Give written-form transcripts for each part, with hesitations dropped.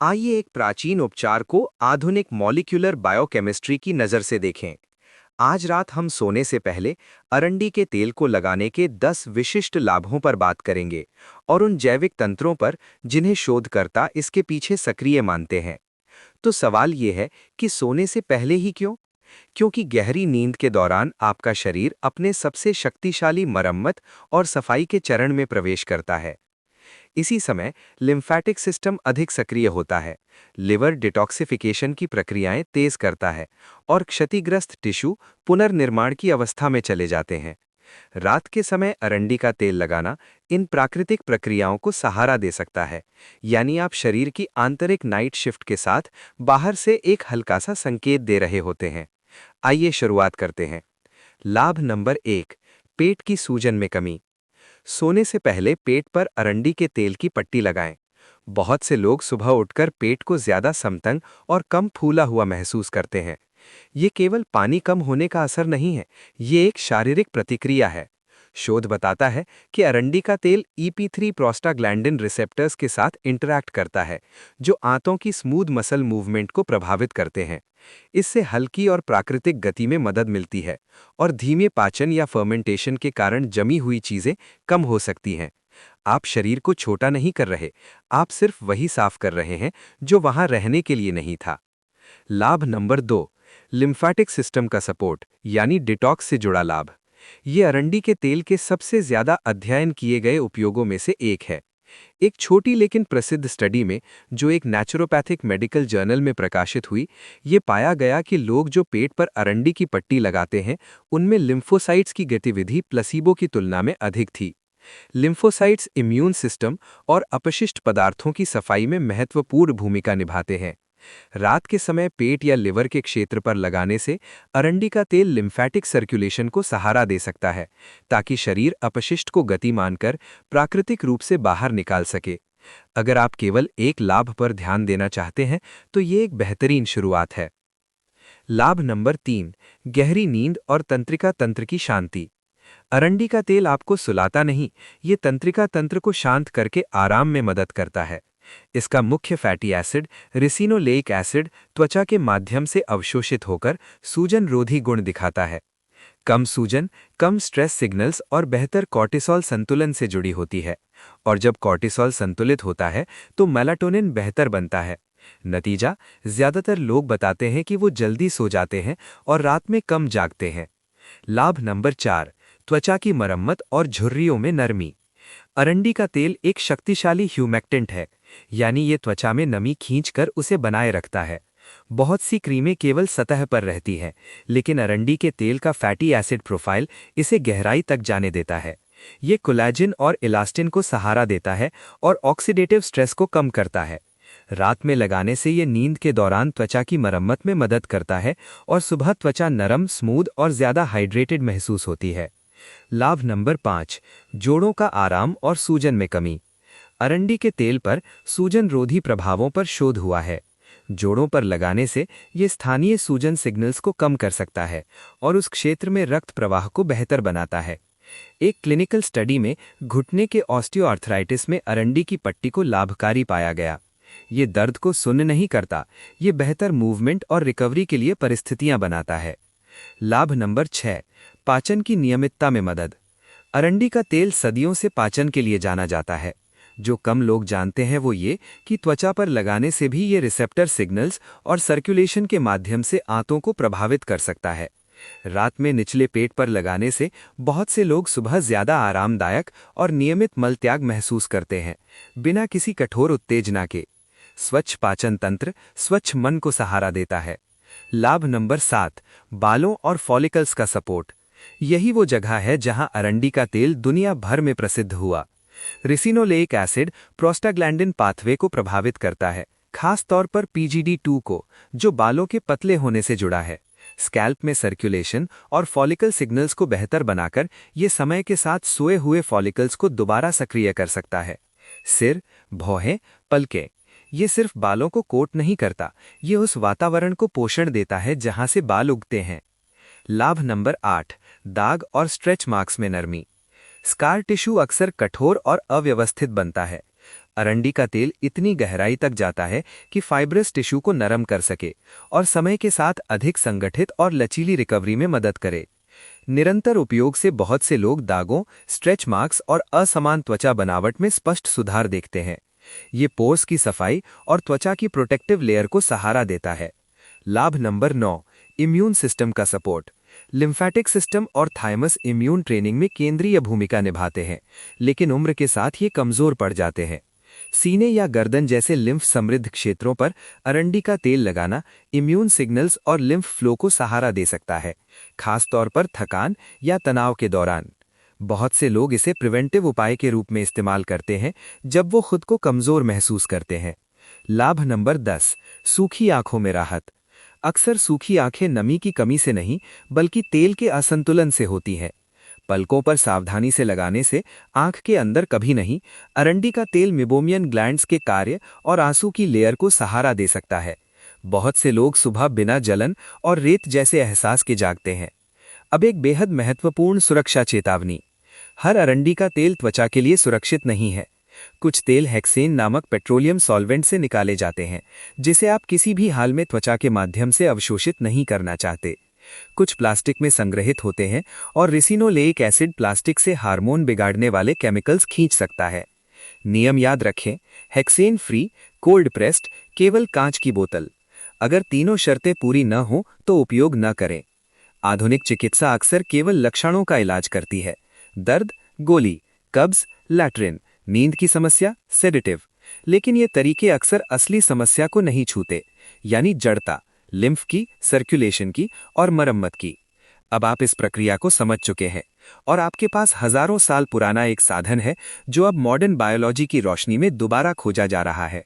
आइए एक प्राचीन उपचार को आधुनिक मॉलिक्यूलर बायोकेमिस्ट्री की नज़र से देखें। आज रात हम सोने से पहले अरंडी के तेल को लगाने के 10 विशिष्ट लाभों पर बात करेंगे और उन जैविक तंत्रों पर जिन्हें शोधकर्ता इसके पीछे सक्रिय मानते हैं। तो सवाल ये है कि सोने से पहले ही क्यों? क्योंकि गहरी नींद के दौरान आपका शरीर अपने सबसे शक्तिशाली मरम्मत और सफाई के चरण में प्रवेश करता है। इसी समय लिम्फैटिक सिस्टम अधिक सक्रिय होता है, लिवर डिटॉक्सिफिकेशन की प्रक्रियाएं तेज करता है और क्षतिग्रस्त टिश्यू पुनर्निर्माण की अवस्था में चले जाते हैं। रात के समय अरंडी का तेल लगाना इन प्राकृतिक प्रक्रियाओं को सहारा दे सकता है, यानी आप शरीर की आंतरिक नाइट शिफ्ट के साथ बाहर से एक हल्का सा संकेत दे रहे होते हैं। आइए शुरुआत करते हैं। लाभ नंबर 1, पेट की सूजन में कमी। सोने से पहले पेट पर अरंडी के तेल की पट्टी लगाएं। बहुत से लोग सुबह उठकर पेट को ज्यादा समतंग और कम फूला हुआ महसूस करते हैं। ये केवल पानी कम होने का असर नहीं है, ये एक शारीरिक प्रतिक्रिया है। शोध बताता है कि अरंडी का तेल EP3 प्रोस्टाग्लैंडिन रिसेप्टर्स के साथ इंटरैक्ट करता है, जो आंतों की स्मूथ मसल मूवमेंट को प्रभावित करते हैं। इससे हल्की और प्राकृतिक गति में मदद मिलती है और धीमे पाचन या फर्मेंटेशन के कारण जमी हुई चीजें कम हो सकती हैं। आप शरीर को छोटा नहीं कर रहे, आप सिर्फ वही साफ कर रहे हैं जो वहां रहने के लिए नहीं था। लाभ नंबर 2, लिम्फैटिक सिस्टम का सपोर्ट यानी डिटॉक्स से जुड़ा लाभ। ये अरंडी के तेल के सबसे ज्यादा अध्ययन किए गए उपयोगों में से एक है। एक छोटी लेकिन प्रसिद्ध स्टडी में, जो एक नेचुरोपैथिक मेडिकल जर्नल में प्रकाशित हुई, ये पाया गया कि लोग जो पेट पर अरंडी की पट्टी लगाते हैं, उनमें लिम्फोसाइट्स की गतिविधि प्लेसिबो की तुलना में अधिक थी। लिम्फोसाइट्स इम्यून सिस्टम और अपशिष्ट पदार्थों की सफाई में महत्वपूर्ण भूमिका निभाते हैं। रात के समय पेट या लिवर के क्षेत्र पर लगाने से अरंडी का तेल लिम्फैटिक सर्कुलेशन को सहारा दे सकता है, ताकि शरीर अपशिष्ट को गति मानकर प्राकृतिक रूप से बाहर निकाल सके। अगर आप केवल एक लाभ पर ध्यान देना चाहते हैं, तो ये एक बेहतरीन शुरुआत है। लाभ नंबर 3, गहरी नींद और तंत्रिका तंत्र की शांति। अरंडी का तेल आपको सुलाता नहीं, ये तंत्रिका तंत्र को शांत करके आराम में मदद करता है। इसका मुख्य फैटी एसिड रिसिनोलेइक एसिड त्वचा के माध्यम से अवशोषित होकर सूजन रोधी गुण दिखाता है। कम सूजन, कम स्ट्रेस सिग्नल्स और बेहतर कॉर्टिसोल संतुलन से जुड़ी होती है। और जब कॉर्टिसोल संतुलित होता है तो मेलाटोनिन बेहतर बनता है। नतीजा, ज्यादातर लोग बताते हैं कि वो जल्दी सो जाते हैं और रात में कम जागते हैं। लाभ नंबर 4, त्वचा की मरम्मत और झुर्रियों में नरमी। अरंडी का तेल एक शक्तिशाली ह्यूमेक्टेंट है, यानी ये त्वचा में नमी खींचकर उसे बनाए रखता है। बहुत सी क्रीमें केवल सतह पर रहती हैं, लेकिन अरंडी के तेल का फैटी एसिड प्रोफाइल इसे गहराई तक जाने देता है। ये कोलेजन और इलास्टिन को सहारा देता है और ऑक्सीडेटिव स्ट्रेस को कम करता है। रात में लगाने से ये नींद के दौरान त्वचा की मरम्मत में मदद करता है और सुबह त्वचा नरम, स्मूथ और ज्यादा हाइड्रेटेड महसूस होती है। लाभ नंबर 5, जोड़ों का आराम और सूजन में कमी। अरंडी के तेल पर सूजन रोधी प्रभावों पर शोध हुआ है। जोड़ों पर लगाने से ये स्थानीय सूजन सिग्नल्स को कम कर सकता है और उस क्षेत्र में रक्त प्रवाह को बेहतर बनाता है। एक क्लिनिकल स्टडी में घुटने के ऑस्टियोआर्थराइटिस में अरंडी की पट्टी को लाभकारी पाया गया। ये दर्द को सुन्न नहीं करता, ये बेहतर मूवमेंट और रिकवरी के लिए परिस्थितियां बनाता है। लाभ नंबर 6, पाचन की नियमितता में मदद। अरंडी का तेल सदियों से पाचन के लिए जाना जाता है। जो कम लोग जानते हैं वो ये कि त्वचा पर लगाने से भी ये रिसेप्टर सिग्नल्स और सर्कुलेशन के माध्यम से आंतों को प्रभावित कर सकता है। रात में निचले पेट पर लगाने से बहुत से लोग सुबह ज्यादा आरामदायक और नियमित मल त्याग महसूस करते हैं, बिना किसी कठोर उत्तेजना के। स्वच्छ पाचन तंत्र स्वच्छ मन को सहारा देता है। लाभ नंबर 7, बालों और फॉलिकल्स का सपोर्ट। यही वो जगह है जहां अरंडी का तेल दुनिया भर में प्रसिद्ध हुआ। रिसिनोलेइक एसिड प्रोस्टाग्लैंडिन पाथवे को प्रभावित करता है, खास तौर पर PGD2 को, जो बालों के पतले होने से जुड़ा है। स्कैल्प में सर्कुलेशन और फॉलिकल सिग्नल्स को बेहतर बनाकर ये समय के साथ सोए हुए फॉलिकल्स को दोबारा सक्रिय कर सकता है। सिर, भौहें, पलकें, ये सिर्फ बालों को कोट नहीं करता, ये उस वातावरण को पोषण देता है जहां से बाल उगते हैं। लाभ नंबर 8, दाग और स्ट्रेच मार्क्स में नरमी। स्कार टिश्यू अक्सर कठोर और अव्यवस्थित बनता है। अरंडी का तेल इतनी गहराई तक जाता है कि फाइब्रस टिश्यू को नरम कर सके और समय के साथ अधिक संगठित और लचीली रिकवरी में मदद करे। निरंतर उपयोग से बहुत से लोग दागों, स्ट्रेच मार्क्स और असमान त्वचा बनावट में स्पष्ट सुधार देखते हैं। ये पोर्स की सफाई और त्वचा की प्रोटेक्टिव लेयर को सहारा देता है। लाभ नंबर 9, इम्यून सिस्टम का सपोर्ट। लिम्फेटिक सिस्टम और थाइमस इम्यून ट्रेनिंग में केंद्रीय भूमिका निभाते हैं, लेकिन उम्र के साथ ये कमजोर पड़ जाते हैं। सीने या गर्दन जैसे लिम्फ समृद्ध क्षेत्रों पर अरंडी का तेल लगाना इम्यून सिग्नल्स और लिम्फ फ्लो को सहारा दे सकता है, खासतौर पर थकान या तनाव के दौरान। बहुत से लोग इसे प्रिवेंटिव उपाय के रूप में इस्तेमाल करते हैं जब वो खुद को कमजोर महसूस करते हैं। लाभ नंबर 10, सूखी आंखों में राहत। अक्सर सूखी आंखें नमी की कमी से नहीं बल्कि तेल के असंतुलन से होती हैं। पलकों पर सावधानी से लगाने से आंख के अंदर कभी नहीं, अरंडी का तेल मिबोमियन ग्लैंड्स के कार्य और आंसू की लेयर को सहारा दे सकता है। बहुत से लोग सुबह बिना जलन और रेत जैसे एहसास के जागते हैं। अब एक बेहद महत्वपूर्ण सुरक्षा चेतावनी। हर अरंडी का तेल त्वचा के लिए सुरक्षित नहीं है। कुछ तेल हेक्सेन नामक पेट्रोलियम सॉल्वेंट से निकाले जाते हैं, जिसे आप किसी भी हाल में त्वचा के माध्यम से अवशोषित नहीं करना चाहते। कुछ प्लास्टिक में संग्रहित होते हैं और रिसिनोलेइक एसिड प्लास्टिक से हार्मोन बिगाड़ने वाले केमिकल्स खींच सकता है। नियम याद रखें, हेक्सेन फ्री, कोल्ड प्रेस्ड, केवल कांच की बोतल। अगर तीनों शर्तें पूरी न हो तो उपयोग न करें। आधुनिक चिकित्सा अक्सर केवल लक्षणों का इलाज करती है। दर्द, गोली, कब्ज, लैट्रिन, नींद की समस्या, सेडेटिव। लेकिन ये तरीके अक्सर असली समस्या को नहीं छूते, यानी जड़ता, लिम्फ की, सर्कुलेशन की और मरम्मत की। अब आप इस प्रक्रिया को समझ चुके हैं और आपके पास हजारों साल पुराना एक साधन है जो अब मॉडर्न बायोलॉजी की रोशनी में दोबारा खोजा जा रहा है।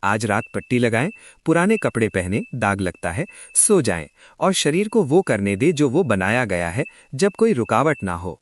आज रात पट्टी लगाएं, पुराने कपड़े पहने, दाग लगता है, सो जाएं और शरीर को वो करने दे जो वो बनाया गया है, जब कोई रुकावट ना हो।